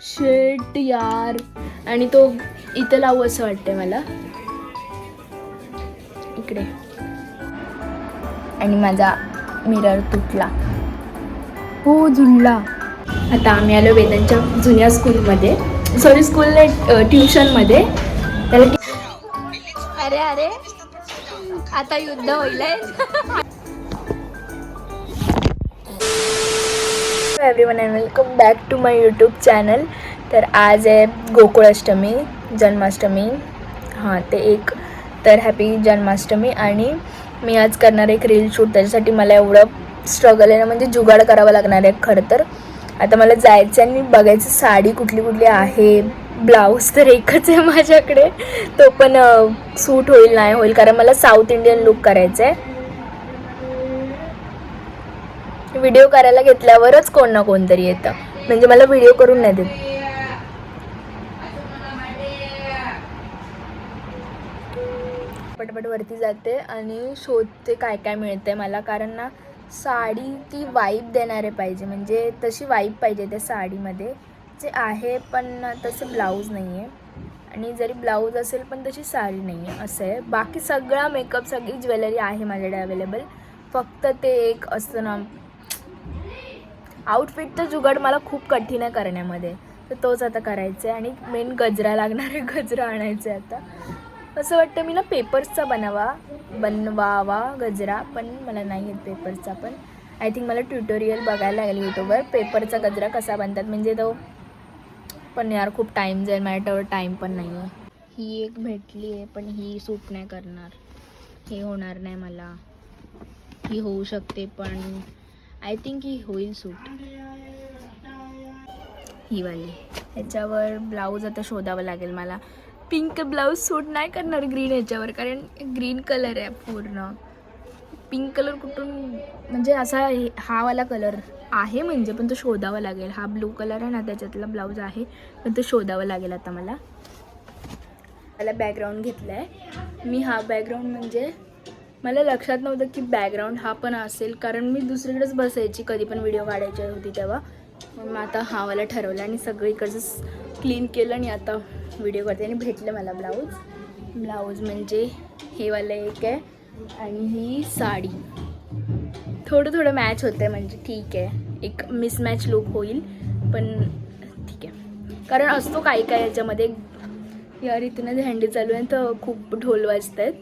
शेट यार. आणि तो इथं लावू असं वाटतंय मला, इकडे. आणि माझा मिरर तुटला, हो झुलला. आता आम्ही आलो वेदांच्या जुन्या स्कूलमध्ये, सॉरी स्कूल नाही, ट्युशनमध्ये. त्याला अरे अरे आता युद्ध होईल. Everyone and welcome back to my YouTube channel. तर आज आहे गोकुळाष्टमी, जन्माष्टमी. हां ते एक, तर हॅपी जन्माष्टमी. आणि मी आज करणार एक रील शूट. त्याच्यासाठी मला एवढं स्ट्रगल आहे ना, म्हणजे जुगाड करावं लागणार आहे खरं तर. आता मला जायचं आहे आणि बघायचं साडी कुठली कुठली आहे. ब्लाऊज तर एकच आहे माझ्याकडे, तो पण सूट होईल नाही होईल, कारण मला साऊथ इंडियन लुक करायचं आहे. व्हिडिओ करायला घेतल्यावरच कोण ना कोणतरी येतं, म्हणजे मला व्हिडिओ करून नाही देत. पटपट वरती जाते आणि शोधते काय काय मिळते मला, कारण ना साडी ती वाईब देणारे पाहिजे, म्हणजे तशी वाईब पाहिजे त्या साडीमध्ये जे आहे, पण तसं ब्लाऊज नाही आहे. आणि जरी ब्लाऊज असेल पण तशी साडी नाही आहे, असं आहे. बाकी सगळा मेकअप, सगळी ज्वेलरी आहे माझ्याकडे अवेलेबल. फक्त ते एक असतं ना, आउटफिटचं जुगाड मला खूप कठीण आहे करण्यामध्ये, तर तोच आता करायचा आहे. आणि मेन गजरा लागणार आहे, गजरा आणायचा आहे आता. असं वाटतं मी ना पेपर्सचा बनवावा गजरा, पण मला नाही येत पेपर्सचा. पण आय थिंक मला ट्युटोरियल बघायला लागेल यूट्यूबवर, पेपरचा गजरा कसा बनतात, म्हणजे तो. पण यार खूप टाईम जाईल, माझ्यावर टाईम पण नाही आहे. ही एक भेटली आहे, पण ही सूट नाही करणार, हे होणार नाही मला. ही होऊ शकते, पण आय थिंक ही होईल सूट, ही वाली. ह्याच्यावर ब्लाऊज आता शोधावं लागेल मला. पिंक ब्लाऊज सूट नाही करणार ग्रीन ह्याच्यावर, कारण ग्रीन कलर आहे पूर्ण. पिंक कलर कुठून, म्हणजे असा हा वाला कलर आहे म्हणजे, पण तो शोधावा लागेल. हा ब्लू कलर आहे ना, त्याच्यातला ब्लाऊज आहे, पण तो शोधावा लागेल आता मला. बॅकग्राऊंड घेतला आहे मी. हा बॅकग्राऊंड म्हणजे मला लक्षात नव्हतं की बॅकग्राऊंड हा पण असेल, कारण मी दुसरीकडेच बसायची कधी पण व्हिडिओ काढायची होती तेव्हा. मग आता हा वाला ठरवलं आणि सगळीकडचं क्लीन केलं आणि आता व्हिडिओ करते. आणि भेटलं मला ब्लाऊज म्हणजे हे वाला एक आहे, आणि ही साडी थोडं मॅच होतं आहे, म्हणजे ठीक आहे. एक मिसमॅच लुक होईल, पण ठीक आहे. कारण असतो काही काय याच्यामध्ये. यार इथूनच हँडी चालू आहे तर खूप ढोल वाजत आहेत.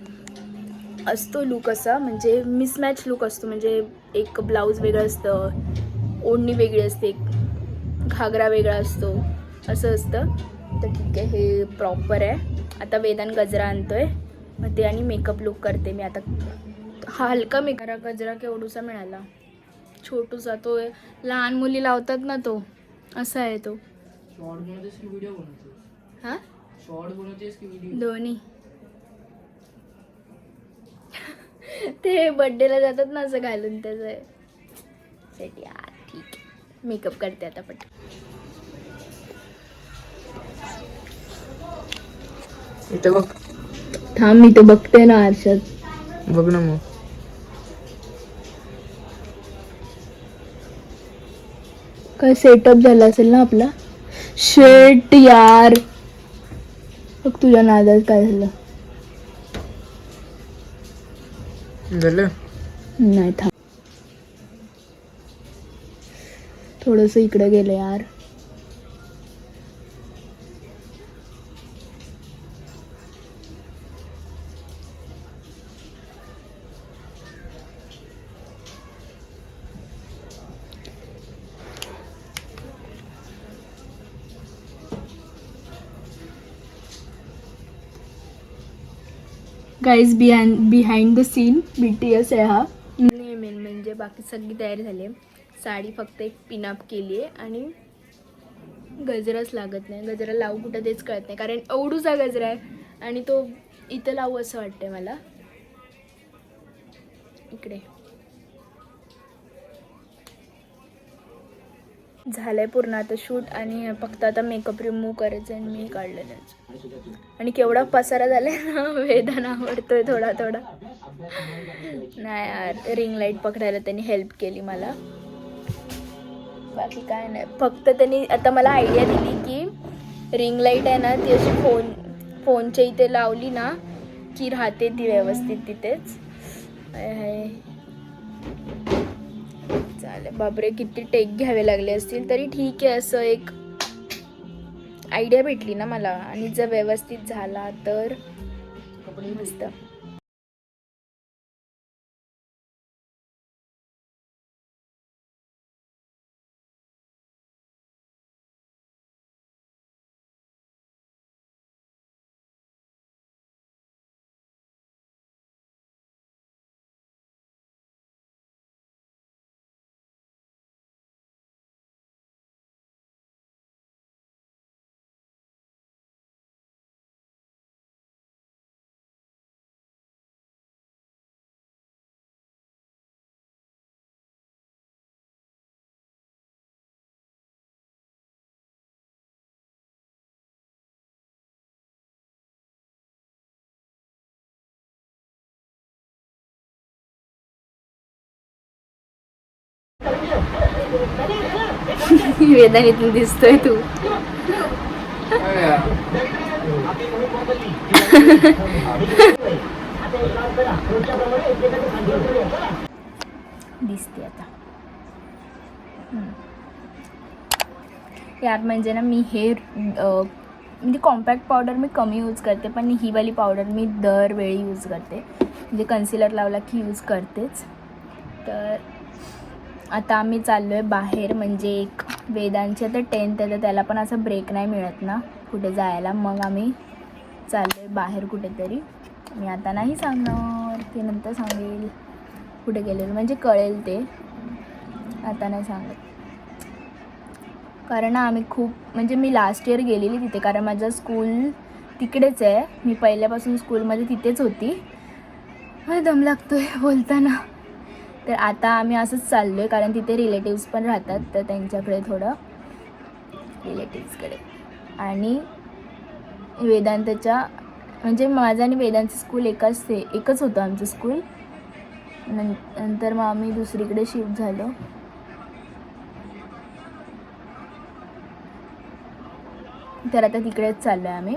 असतो लुक असा, म्हणजे मिसमॅच लुक असतो, म्हणजे एक ब्लाऊज वेगळं असतं, ओढणी वेगळी असते, घागरा वेगळा असतो, असं असतं. तर ठीक आहे, हे प्रॉपर आहे. आता वेदान गजरा आणतोय, मग ते आणि मेकअप लुक करते मी आता. हा हलका मेकअप गजरा केवढूसा मिळाला, छोटूसा. तो लहान मुली लावतात ना, तो असा आहे तो. हां दोन्ही. ते बड्डेला जातात ना असं घालून, त्याचं सेट. यार ठीक आहे, मेकअप करते आता पट. इथे बघ, थांब मी तो बघते ना आरशात. बघ ना मग. काय सेटअप झाला असेल ना आपला. शेट यार, बघ तुझ्या नादात काय झालं. झालं नाही थांब, थोडंसं इकडे गेलं यार. Guys behind the scene BTS आहे हा. मेन म्हणजे बाकी सगळी तयारी झाली आहे. साडी फक्त एक पिनअप केली आहे आणि गजराच लागत नाही. गजरा लावू कुठं तेच कळत नाही, कारण एवढूसा गजरा आहे आणि तो इथं लावू असं वाटतंय मला, इकडे. झालंय पूर्ण आता शूट, आणि फक्त आता मेकअप रिमूव्ह करायचं आणि मी काढलेलं. आणि केवढा पसारा झालाय ना, वेदना आवडतोय थोडा. नाही यार, रिंग लाईट पकडायला त्यांनी हेल्प केली मला. बाकी काय नाही. फक्त त्यांनी आता मला आयडिया दिली की रिंग लाईट आहे ना ती अशी फोनच्या इथे लावली ना की राहते ती व्यवस्थित तिथेच. चालेल बापरे, किती टेक घ्यावे लागले असतील. तरी ठीक आहे, असं एक आयडिया भेटली ना मला. आणि जर व्यवस्थित झाला तर मस्त. वेदानीतून दिसतोय तू. दिसते आता यार. म्हणजे ना मी हे म्हणजे कॉम्पॅक्ट पावडर मी कमी यूज करते, पण ही वाली पावडर मी दरवेळी यूज करते. म्हणजे कन्सिलर लावला की यूज करतेच. तर आता आम्ही चाललो आहे बाहेर. म्हणजे एक वेदांची आता 10th आहे तर त्याला पण असं ब्रेक नाही मिळत ना कुठे जायला. मग आम्ही चाललो आहे बाहेर कुठेतरी. मी आता नाही सांगणार, ते नंतर सांगेल कुठे गेलेलो, म्हणजे कळेल ते. आता नाही सांगत कारण आम्ही खूप, म्हणजे मी लास्ट इयर गेलेली तिथे कारण माझं स्कूल तिकडेच आहे. मी पहिल्यापासून स्कूलमध्ये तिथेच होती. मला दम लागतो आहे बोलताना. तर आता आम्ही असंच चाललो आहे कारण तिथे रिलेटिव्स पण राहतात, तर त्यांच्याकडे थोडं रिलेटिव्सकडे. आणि वेदांतच्या म्हणजे माझं आणि वेदांचं स्कूल एकच होतं आमचं स्कूल. नंतर मग आम्ही दुसरीकडे शिफ्ट झालो. तर आता तिकडेच चाललो आहे आम्ही.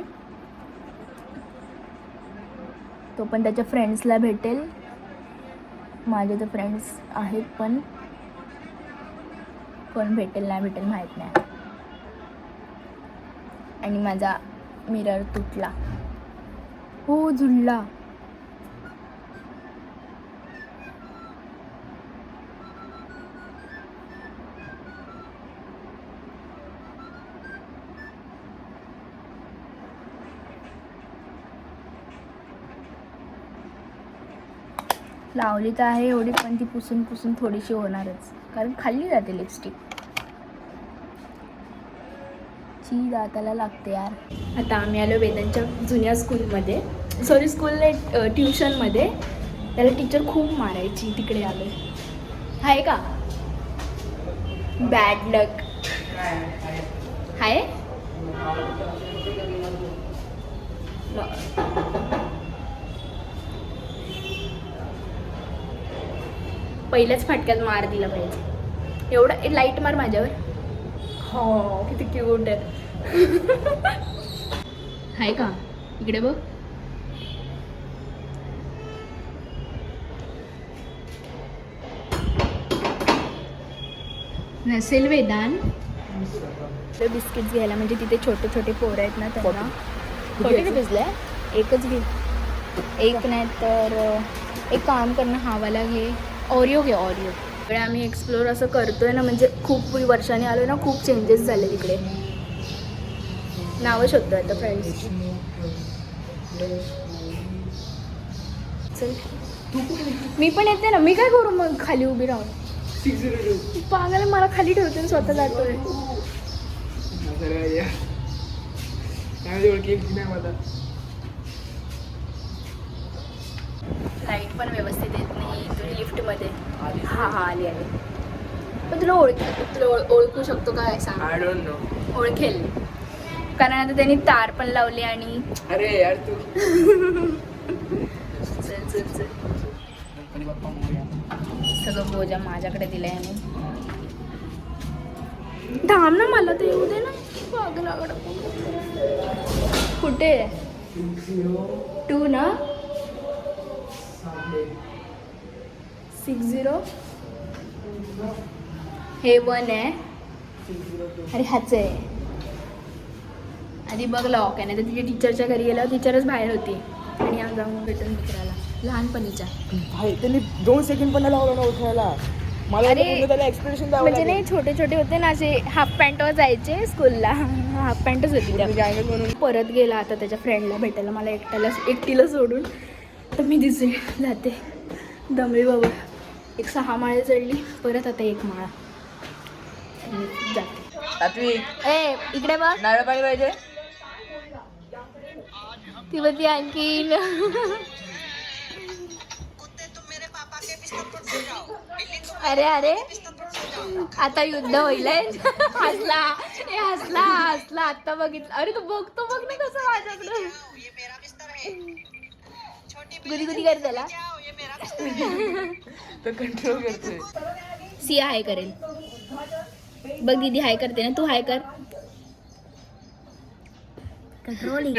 तो पण त्याच्या फ्रेंड्सला भेटेल. माझे तर फ्रेंड्स आहेत पण कोण भेटेल नाही भेटेल माहीत नाही. आणि माझा मिरर तुटला. हो झुलला. लावली तर आहे एवढी, पण ती पुसून पुसून थोडीशी होणारच कारण खाल्ली जाते लिपस्टिक. ची दाताला लागते यार. आता आम्ही आलो वेदांच्या जुन्या स्कूलमध्ये, सॉरी स्कूल नाही ट्युशनमध्ये. त्याला टीचर खूप मारायची. तिकडे आलो आहे का. बॅड लक आहे. पहिल्याच फाटक्यात मार दिला पाहिजे. एवढा लाईट मार माझ्यावर. हो किती क्यूट आहे. आहे का इकडे बघ. नसेल वेदान. बिस्किट्स घ्यायला, म्हणजे तिथे छोटे छोटे पोरं आहेत ना त्यांना. 40 रुपीजला आहे. एकच घे. एक नाही तर एक काम कर ना, हावाला घे. ऑरिओ घे ऑरिओ. इकडे आम्ही एक्सप्लोर असं करतोय ना, म्हणजे खूप वर्षांनी आलो ना, खूप चेंजेस झाले तिकडे. नावं शोधतोय आता फ्रेंड्स. चल मी पण येते ना. मी काय करू मग खाली उभी राहून. पागल मला खाली ठेवते स्वतः जातोय. लाईट पण व्यवस्थित येत नाही तुझ्या लिफ्टमध्ये. हां आली आली. पण तुला ओळखू शकतो काय सांग. I don't know. ओळखेल कारण आता त्यांनी तार पण लावली. आणि अरे यार तू चल चल चल. सगळं बोजा माझ्याकडे दिलंय. आणि थांब ना, मला ते येऊ दे ना. पागलाकडं. कुठे 2 ना 60 हे 1 आहे. अरे हाच आहे. आधी बघ लॉक आहे, नाही तर तिच्या टीचरच्या घरी गेल्यावर टीचरच बाहेर होती आणि आज जाऊन भेटून मित्राला लहानपणीच्या. भाई त्यांनी 2 सेकंड पण नाही लावलं ना उठायला. मला अरे, पूर्ण त्याला एक्सप्रेशन द्यावं म्हणजे लागेल. नाही, छोटे छोटे होते ना असे, हाफ पॅन्टवर जायचे स्कूलला. हाफ पॅन्टच होती त्या. म्हणजे angle म्हणून परत गेला आता त्याच्या फ्रेंडला भेटायला, मला एकटीला सोडून. तर मी दिसली जाते दमली बाबा. एक 6 माळे चढली, परत आता 1 माळा. मी जाते. सात्विक ए इकडे बघ, नारळ पाणी पाहिजे. ती बघ आणखीन. अरे अरे, आता युद्ध होईल. हसला हसला आता बघितलं. अरे तू बघतो बघ ना कसं माझ्याकडे गुदी गुदी कर त्याला. तर कंट्रोल करतोय. सिया हाय करेल बघ. दीदी हाय करते ना, तू हाय कर. कंट्रोलिंग.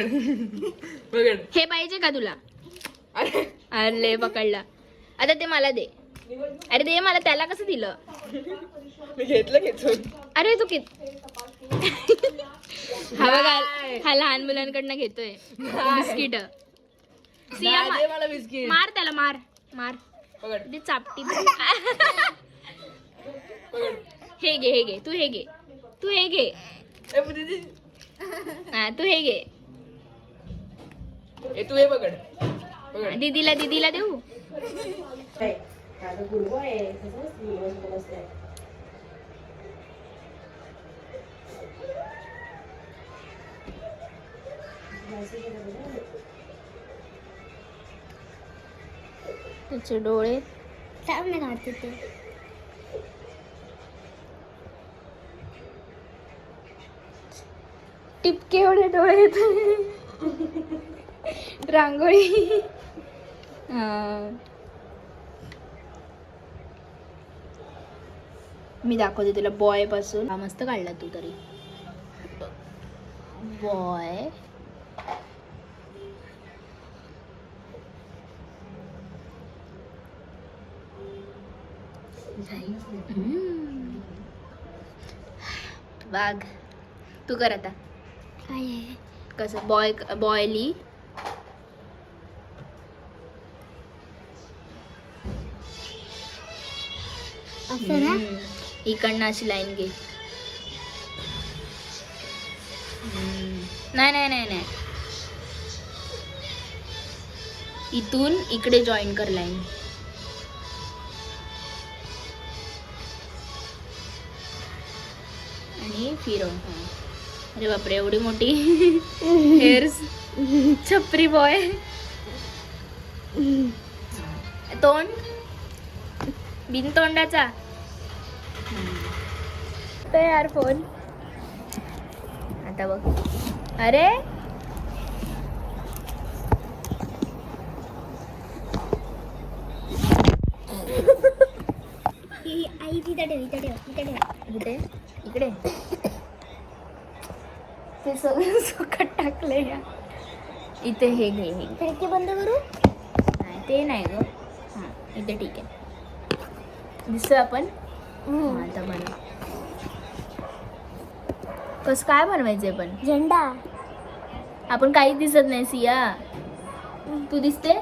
हे पाहिजे का तुला? अरे पकडला. आता ते मला दे. अरे दे मला. त्याला कसं दिलं? मी घेतलं. अरे तू हा बघा, हा लहान मुलांकडनं घेतोय बिस्किट. सिया दे मला बिस्किट. मार त्याला, मार मार. पकड. ते चापटी. पकड. हे घे तू हे घे. ए पण दीदी. हा तू हे घे. ए तू हे पकड. पकड. दीदीला देऊ. त्याचे डोळे सामने काढते ते. टिपके एवढे डोळे. रांगोळी. मी दाखवते तुला बॉय पासून. हा मस्त काढला तू तरी. बॉय वाघ. तू कर आता. कसं बॉयली. इकडनं अशी लाईन घे. नाही इथून इकडे जॉईन कर लाईन. आणि फिरव. अरे बापरे, एवढी मोठी हेअर्स. छपरी बॉय. तोंड बिन तोंडाचा. तयार फोन. आता बघ. अरे आई इकडे इकडे ते सगळं सुकट टाकलंय या. इथे हे घे. खिडकी बंद करू. नाही ते नाही ग. हां इथे ठीक आहे. दिसतोय आपण. आता बनव. कसं काय बनवायचंय पण? झेंडा. आपण काहीच दिसत नाही सिया. तू दिसते.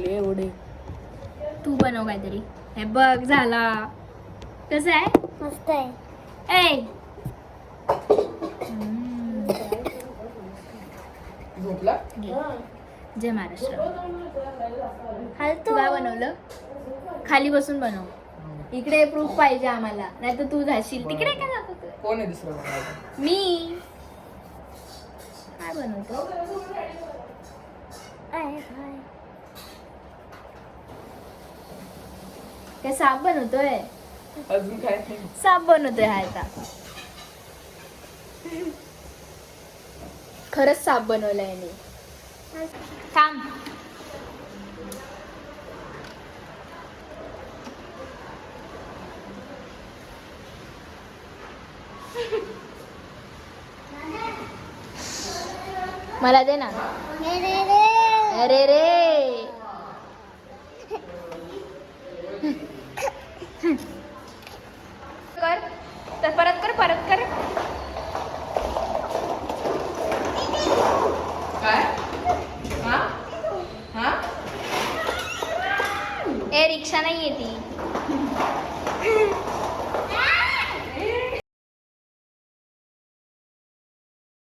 एवढे. तू बनव काहीतरी. हे बघ झाला. कसं आहे? मस्त आहे. ए झोपला जय महाराष्ट्र. तू काय बनवलं? खाली बसून बनव. इकडे प्रूफ पाहिजे आम्हाला, नाही तर तू जाशील तिकडे. काय जात होतं? कोण आहे दुसरं बनवायला? मी काय बनवतो? काय साप बनवतोय? अजून काय नाही. साप बनवतोय हा आता. खरंच साप बनवलाय मी. थांब. मला दे ना. अरे रे कर तर परत कर. काय? हा हा ए रिक्षा नाही येते.